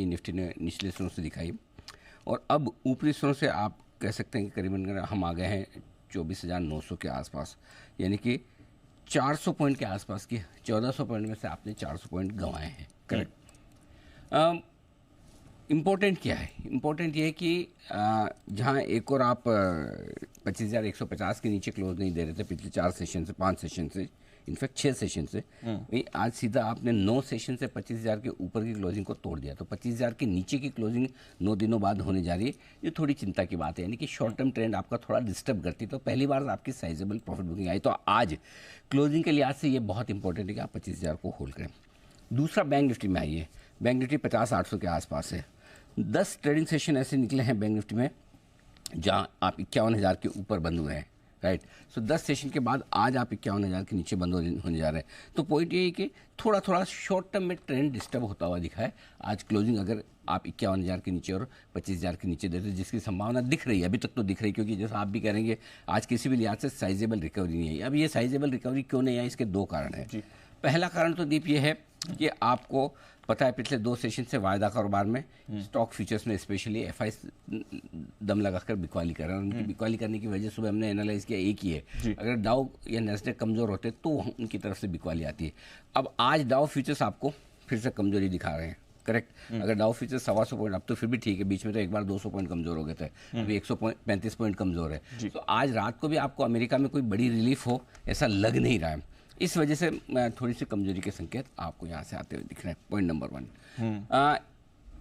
तेज़ी निफ्टी ने निचले स्तरों से दिखाई और अब ऊपरी स्तरों से आप कह सकते हैं कि करीबन हम आ गए हैं 24,900 के आसपास, यानी कि 400 पॉइंट के आसपास की 1400 पॉइंट में से आपने 400 पॉइंट गंवाए हैं। करेक्ट। इम्पोर्टेंट क्या है? इम्पोर्टेंट ये है कि जहाँ एक और आप 25,150 के नीचे क्लोज नहीं दे रहे थे पिछले 4 सेशन से, 5 सेशन से, इनफैक्ट 6 सेशन से, आज सीधा आपने 9 सेशन से 25,000 के ऊपर की क्लोजिंग को तोड़ दिया। तो 25,000 के नीचे की क्लोजिंग 9 दिनों बाद होने जा रही है। ये थोड़ी चिंता की बात है, यानी कि शॉर्ट टर्म ट्रेंड आपका थोड़ा डिस्टर्ब करती है। तो पहली बार आपकी साइजेबल प्रॉफिट बुकिंग आई, तो आज क्लोजिंग के लिहाज से ये बहुत इंपॉर्टेंट है कि आप 25,000 को होल्ड करें। दूसरा, बैंक निफ्टी में आइए। बैंक निफ्टी 50,800 के आसपास है। 10 ट्रेडिंग सेशन ऐसे निकले हैं बैंक निफ्टी में जहां आप 51,000 के ऊपर बंद हुए हैं। राइट। सो 10 सेशन के बाद आज आप 51,000 के नीचे बंद होने जा रहे हैं। तो पॉइंट ये है कि थोड़ा थोड़ा शॉर्ट टर्म में ट्रेंड डिस्टर्ब होता हुआ दिखा है। आज क्लोजिंग अगर आप 51,000 के नीचे और 25,000 के नीचे देते, जिसकी संभावना दिख रही है, अभी तक तो दिख रही है, क्योंकि जैसा आप भी करेंगे आज किसी भी लिहाज से साइजेबल रिकवरी नहीं आई। अब ये साइजेबल रिकवरी क्यों नहीं आई, इसके 2 कारण हैं। पहला कारण तो दीप ये है कि आपको पता है पिछले 2 सेशन से वायदा कारोबार में स्टॉक फ्यूचर्स में स्पेशली एफआई दम लगाकर बिकवाली कर रहे हैं। उनकी बिकवाली करने की वजह सुबह हमने एनालाइज किया एक ही है, अगर डाउ या नेस्डेक कमज़ोर होते तो उनकी तरफ से बिकवाली आती है। अब आज डाउ फ्यूचर्स आपको फिर से कमजोरी दिखा रहे हैं। करेक्ट। अगर डाउ फ्यूचर्स 125 पॉइंट, अब तो फिर भी ठीक है, बीच में तो एक बार 200 पॉइंट कमजोर हो गए थे, अभी 135 पॉइंट कमजोर है। तो आज रात को भी आपको अमेरिका में कोई बड़ी रिलीफ हो ऐसा लग नहीं रहा है। इस वजह से थोड़ी सी कमजोरी के संकेत आपको यहाँ से आते हुए दिख रहे हैं। Point number 1।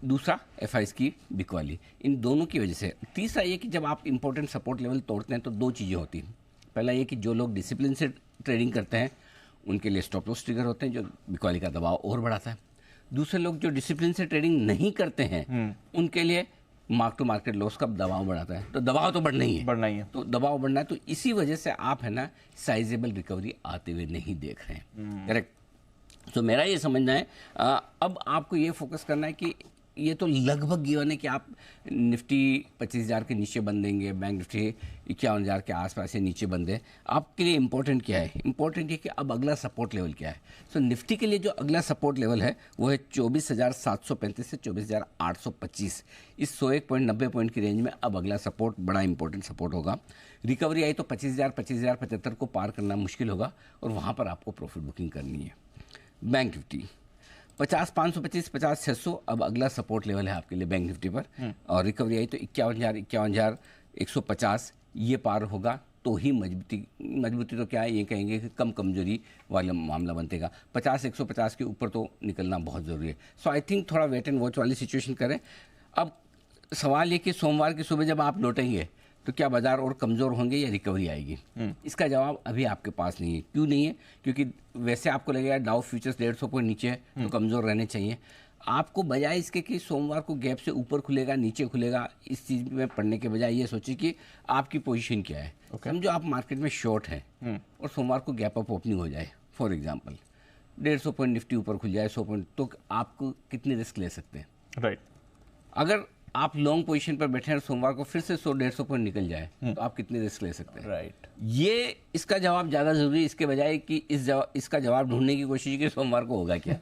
दूसरा, एफआईज की बिकवाली, इन दोनों की वजह से। तीसरा ये कि जब आप इंपॉर्टेंट सपोर्ट लेवल तोड़ते हैं तो 2 चीज़ें होती हैं। पहला ये कि जो लोग डिसिप्लिन से ट्रेडिंग करते हैं उनके लिए स्टॉप लॉस ट्रिगर होते हैं, जो बिकवाली का दबाव और बढ़ाता है। दूसरे लोग जो डिसिप्लिन से ट्रेडिंग नहीं करते हैं उनके लिए मार्क टू मार्केट लॉस का दबाव बढ़ाता है। तो दबाव तो बढ़ना ही है, तो दबाव बढ़ना है। तो इसी वजह से आप है ना साइजेबल रिकवरी आते हुए नहीं देख रहे हैं। करेक्ट। तो मेरा ये समझना है अब आपको ये फोकस करना है कि ये तो लगभग गिवन है कि आप निफ्टी 25,000 के नीचे बंद देंगे, बैंक निफ्टी 51,000 के आसपास से नीचे बंदे। आपके लिए इंपॉर्टेंट क्या है? इंपॉर्टेंट है कि अब अगला सपोर्ट लेवल क्या है। सो निफ्टी के लिए जो अगला सपोर्ट लेवल है वो है 24,735 से 24,825। इस 101 पॉइंट 90 पॉइंट की रेंज में अब अगला सपोर्ट बड़ा इंपॉर्टेंट सपोर्ट होगा। रिकवरी आई तो 25,075 को पार करना मुश्किल होगा और वहाँ पर आपको प्रॉफिट बुकिंग करनी है। बैंक निफ्टी 50,525, 50,600 अब अगला सपोर्ट लेवल है आपके लिए बैंक निफ्टी पर। और रिकवरी आई तो 51,150 ये पार होगा तो ही मजबूती तो क्या है, ये कहेंगे कि कम कमजोरी वाला मामला बनतेगा। 50,150 के ऊपर तो निकलना बहुत ज़रूरी है। सो आई थिंक थोड़ा वेट एंड वॉच वाली सिचुएशन करें। अब सवाल ये कि सोमवार की सुबह जब आप लौटेंगे तो क्या बाजार और कमज़ोर होंगे या रिकवरी आएगी? इसका जवाब अभी आपके पास नहीं है। क्यों नहीं है? क्योंकि वैसे आपको लगेगा डाउ फ्यूचर्स 150 पॉइंट नीचे है तो कमज़ोर रहने चाहिए। आपको बजाय इसके कि सोमवार को गैप से ऊपर खुलेगा नीचे खुलेगा, इस चीज़ में पढ़ने के बजाय ये सोचिए कि आपकी पोजीशन क्या है। समझो आप मार्केट में शॉर्ट हैं और सोमवार को गैप अप ओपनिंग हो जाए, फॉर एग्जाम्पल 150 पॉइंट निफ्टी ऊपर खुल जाए, 100 पॉइंट, तो आपको कितनी रिस्क ले सकते हैं? राइट। अगर आप लॉन्ग पोजीशन पर बैठे हैं और सोमवार को फिर से 100-150 पॉइंट निकल जाए तो आप कितने रिस्क ले सकते हैं? राइट। ये इसका जवाब ज़्यादा ज़रूरी है इसके बजाय कि इसका जवाब ढूंढने की कोशिश की सोमवार को होगा क्या।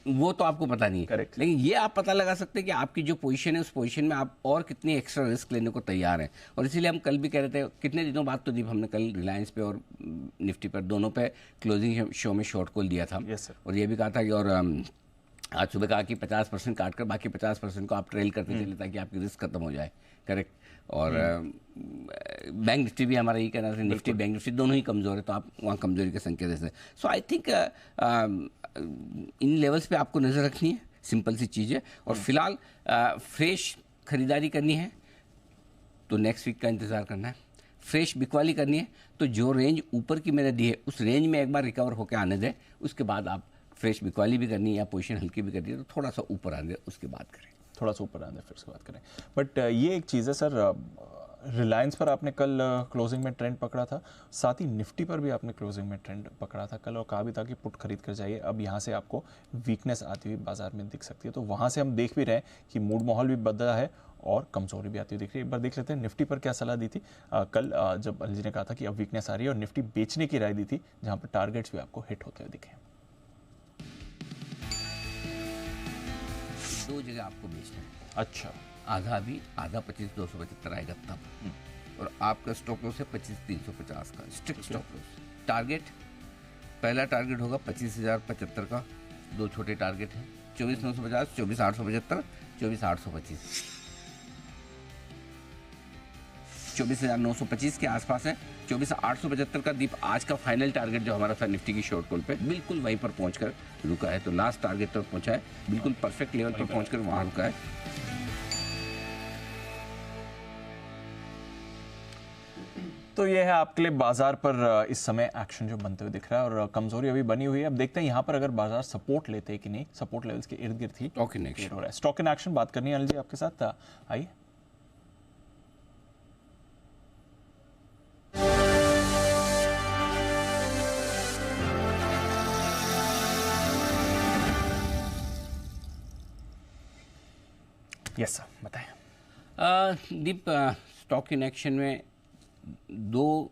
वो तो आपको पता नहीं है। Correct. लेकिन ये आप पता लगा सकते हैं कि आपकी जो पोजीशन है उस पोजीशन में आप और कितनी एक्स्ट्रा रिस्क लेने को तैयार हैं। और इसीलिए हम कल भी कह रहे थे, कितने दिनों बाद तो दीप हमने कल रिलायंस पे और निफ्टी पर दोनों पे क्लोजिंग शो में शॉर्ट कॉल दिया था। Yes, sir. और ये भी कहा था कि और आज सुबह कहा कि 50% काट कर बाकी 50% को आप ट्रेल करते चले ताकि आपकी रिस्क खत्म हो जाए। करेक्ट। और बैंक निफ्टी भी हमारा यही कहना था, निफ्टी बैंक निफ्टी दोनों ही कमज़ोर है तो आप वहाँ कमज़ोरी के संकेत ऐसे। सो आई थिंक इन लेवल्स पे आपको नज़र रखनी है, सिंपल सी चीज़ है। और फिलहाल फ्रेश खरीदारी करनी है तो नेक्स्ट वीक का इंतज़ार करना है। फ्रेश बिकवाली करनी है तो जो रेंज ऊपर की मैंने दी है उस रेंज में एक बार रिकवर होकर आने दें, उसके बाद आप फ्रेश बिकवाली भी करनी है या पोजीशन हल्की भी करनी है तो थोड़ा सा ऊपर आने दें, उसके बाद करें। थोड़ा सा ऊपर आने फिर उसके बात करें। बट ये एक चीज़ है सर, रिलायंस पर आपने कल क्लोजिंग में ट्रेंड पकड़ा था, साथ ही निफ्टी पर भी आपने क्लोजिंग में ट्रेंड पकड़ा था कल और कहा भी था कि पुट खरीद कर जाइए। अब यहाँ से आपको वीकनेस आती हुई बाजार में दिख सकती है, तो वहाँ से हम देख भी रहे हैं कि मूड माहौल भी बदला है और कमजोरी भी आती हुई दिख रही है। एक बार देख लेते हैं निफ्टी पर क्या सलाह दी थी कल, जब अनिल जी ने कहा था कि अब वीकनेस आ रही है और निफ्टी बेचने की राय दी थी, जहाँ पर टारगेट्स भी आपको हिट होते हुए दिखे। दो जगह आपको बेचना है। अच्छा, आधा भी, आधा 25,275 आएगा तब। और आपका स्टॉप लॉस है 25,350 का स्ट्रिक्ट स्टॉप लॉस। टारगेट, पहला टारगेट होगा 25,075 का, दो छोटे टारगेट हैं 24,950, 24,875, 24,825। 24,925 के आसपास है। 24,875 का दीप आज का फाइनल टारगेट जो हमारा था निफ्टी की शॉर्ट कॉल पे, बिल्कुल वहीं पर पहुंचकर रुका है। तो लास्ट टारगेट तक पहुंचा है, बिल्कुल परफेक्ट लेवल पर पहुंचकर वहां रुका है। तो ये है आपके लिए बाजार पर इस समय एक्शन जो बनते हुए दिख रहा है और कमजोरी अभी बनी हुई है। अब देखते हैं यहाँ पर अगर बाजार सपोर्ट लेते हैं कि नहीं, सपोर्ट लेवल्स के इर्द गिर्द ही स्टॉक इन एक्शन हो रहा है। स्टॉक इन एक्शन बात करनी है अनिल जी आपके साथ, आइए। यस सर, बताएं। दीप, स्टॉक इन एक्शन में दो